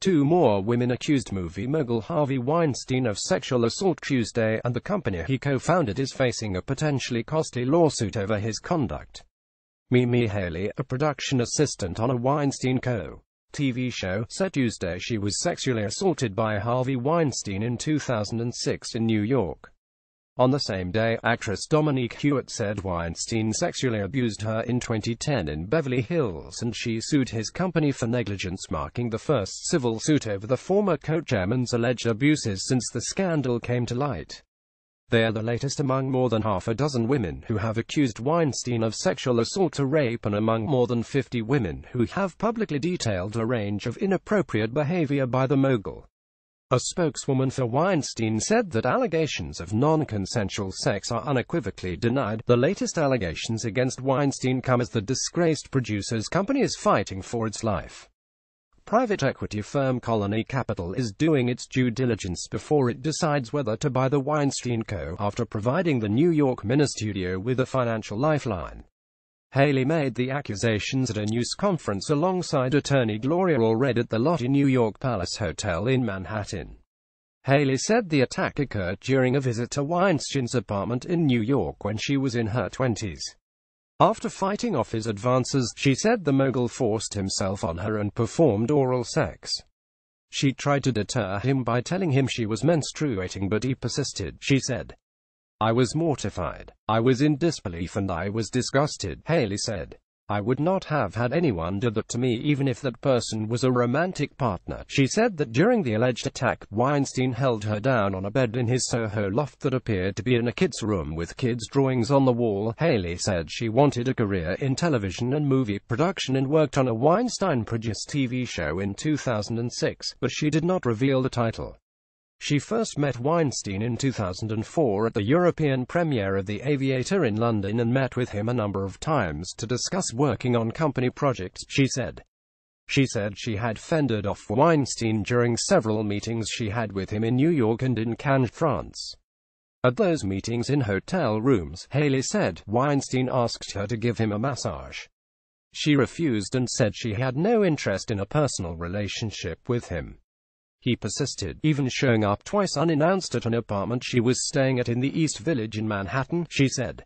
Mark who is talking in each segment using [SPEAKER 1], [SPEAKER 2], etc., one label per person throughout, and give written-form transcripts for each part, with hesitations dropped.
[SPEAKER 1] Two more women accused movie mogul Harvey Weinstein of sexual assault Tuesday, and the company he co-founded is facing a potentially costly lawsuit over his conduct. Mimi Haley, a production assistant on a Weinstein Co. TV show, said Tuesday she was sexually assaulted by Harvey Weinstein in 2006 in New York. On the same day, actress Dominique Huett said Weinstein sexually abused her in 2010 in Beverly Hills, and she sued his company for negligence, marking the first civil suit over the former co-chairman's alleged abuses since the scandal came to light. They are the latest among more than half a dozen women who have accused Weinstein of sexual assault or rape, and among more than 50 women who have publicly detailed a range of inappropriate behavior by the mogul. A spokeswoman for Weinstein said that allegations of non-consensual sex are unequivocally denied. The latest allegations against Weinstein come as the disgraced producer's company is fighting for its life. Private equity firm Colony Capital is doing its due diligence before it decides whether to buy the Weinstein Co. after providing the New York mini studio with a financial lifeline. Haley made the accusations at a news conference alongside attorney Gloria Allred at the Lotte New York Palace Hotel in Manhattan. Haley said the attack occurred during a visit to Weinstein's apartment in New York when she was in her 20s. After fighting off his advances, she said the mogul forced himself on her and performed oral sex. She tried to deter him by telling him she was menstruating, but he persisted, she said. I was mortified. I was in disbelief and I was disgusted, Haley said. I would not have had anyone do that to me, even if that person was a romantic partner. She said that during the alleged attack, Weinstein held her down on a bed in his Soho loft that appeared to be in a kid's room with kids' drawings on the wall. Haley said she wanted a career in television and movie production and worked on a Weinstein-produced TV show in 2006, but she did not reveal the title. She first met Weinstein in 2004 at the European premiere of The Aviator in London and met with him a number of times to discuss working on company projects, she said. She said she had fended off Weinstein during several meetings she had with him in New York and in Cannes, France. At those meetings in hotel rooms, Haley said, Weinstein asked her to give him a massage. She refused and said she had no interest in a personal relationship with him. He persisted, even showing up twice unannounced at an apartment she was staying at in the East Village in Manhattan, she said.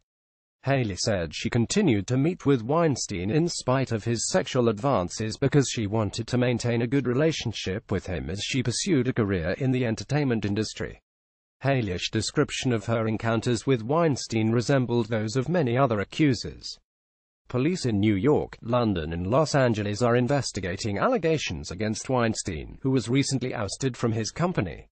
[SPEAKER 1] Haley said she continued to meet with Weinstein in spite of his sexual advances because she wanted to maintain a good relationship with him as she pursued a career in the entertainment industry. Haley's description of her encounters with Weinstein resembled those of many other accusers. Police in New York, London and Los Angeles are investigating allegations against Weinstein, who was recently ousted from his company.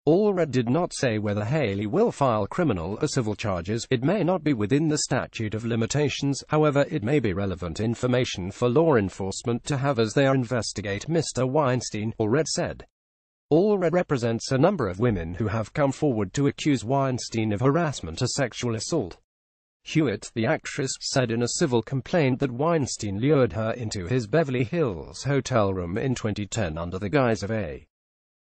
[SPEAKER 1] Allred did not say whether Haley will file criminal or civil charges. It may not be within the statute of limitations, however, it may be relevant information for law enforcement to have as they investigate Mr. Weinstein, Allred said. Allred represents a number of women who have come forward to accuse Weinstein of harassment or sexual assault. Huett, the actress, said in a civil complaint that Weinstein lured her into his Beverly Hills hotel room in 2010 under the guise of a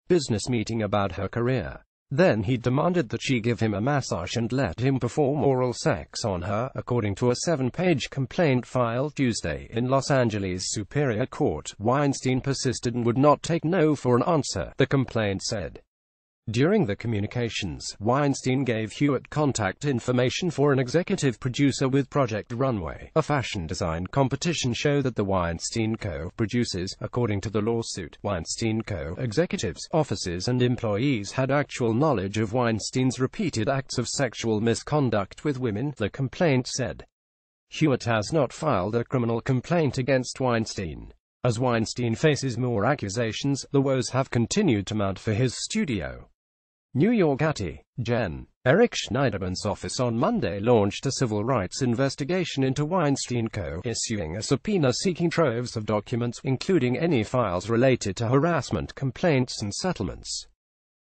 [SPEAKER 1] business meeting about her career. Then he demanded that she give him a massage and let him perform oral sex on her, according to a 7-page complaint filed Tuesday in Los Angeles Superior Court. Weinstein persisted and would not take no for an answer, the complaint said. During the communications, Weinstein gave Huett contact information for an executive producer with Project Runway, a fashion design competition show that the Weinstein Co. produces. According to the lawsuit, Weinstein Co. executives, officers and employees had actual knowledge of Weinstein's repeated acts of sexual misconduct with women, the complaint said. Huett has not filed a criminal complaint against Weinstein. As Weinstein faces more accusations, the woes have continued to mount for his studio. New York Attorney Gen. Eric Schneiderman's office on Monday launched a civil rights investigation into Weinstein Co., issuing a subpoena seeking troves of documents, including any files related to harassment complaints and settlements.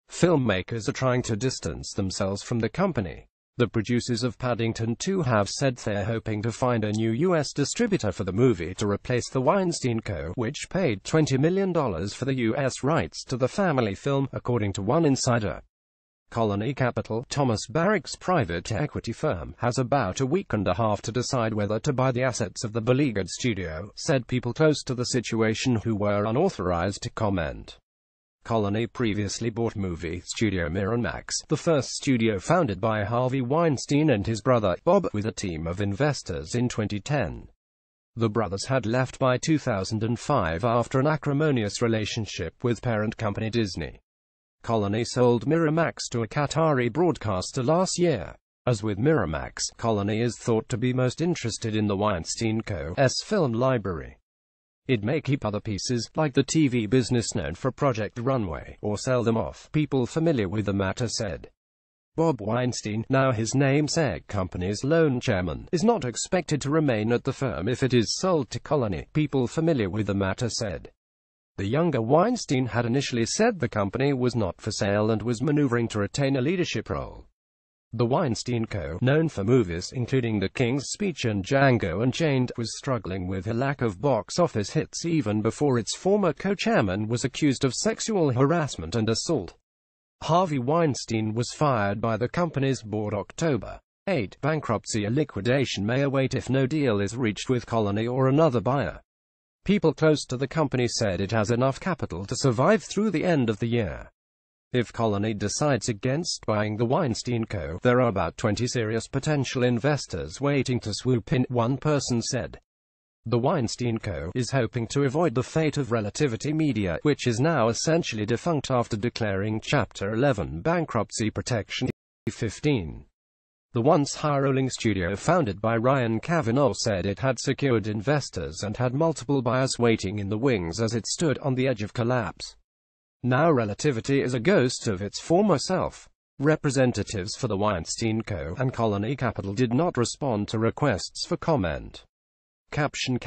[SPEAKER 1] Filmmakers are trying to distance themselves from the company. The producers of Paddington 2 have said they're hoping to find a new U.S. distributor for the movie to replace the Weinstein Co., which paid $20 million for the U.S. rights to the family film, according to one insider. Colony Capital, Thomas Barrick's private equity firm, has about a week and a half to decide whether to buy the assets of the beleaguered studio, said people close to the situation who were unauthorized to comment. Colony previously bought movie studio Miramax, the first studio founded by Harvey Weinstein and his brother, Bob, with a team of investors in 2010. The brothers had left by 2005 after an acrimonious relationship with parent company Disney. Colony sold Miramax to a Qatari broadcaster last year. As with Miramax, Colony is thought to be most interested in the Weinstein Co.'s film library. It may keep other pieces, like the TV business known for Project Runway, or sell them off, people familiar with the matter said. Bob Weinstein, now his namesake company's lone chairman, is not expected to remain at the firm if it is sold to Colony, people familiar with the matter said. The younger Weinstein had initially said the company was not for sale and was maneuvering to retain a leadership role. The Weinstein Co., known for movies including The King's Speech and Django Unchained, was struggling with a lack of box office hits even before its former co-chairman was accused of sexual harassment and assault. Harvey Weinstein was fired by the company's board October 8. Bankruptcy or liquidation may await if no deal is reached with Colony or another buyer. People close to the company said it has enough capital to survive through the end of the year. If Colony decides against buying the Weinstein Co., there are about 20 serious potential investors waiting to swoop in, one person said. The Weinstein Co. is hoping to avoid the fate of Relativity Media, which is now essentially defunct after declaring Chapter 11 bankruptcy protection in 2015. The once high-rolling studio founded by Ryan Kavanaugh said it had secured investors and had multiple buyers waiting in the wings as it stood on the edge of collapse. Now Relativity is a ghost of its former self. Representatives for the Weinstein Co. and Colony Capital did not respond to requests for comment. Caption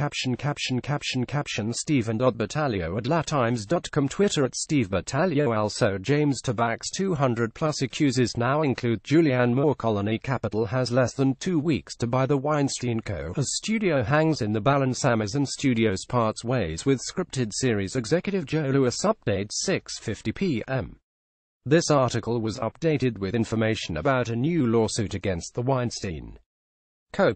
[SPEAKER 1] Stephen Battaglio at latimes.com, Twitter at Steve Battaglio. Also James Tabax 200+ accuses now include Julianne Moore. Colony Capital has less than 2 weeks to buy the Weinstein Co. as studio hangs in the balance. Amazon Studios parts ways with scripted series executive Joe Lewis. Update 6:50 p.m. This article was updated with information about a new lawsuit against the Weinstein Co.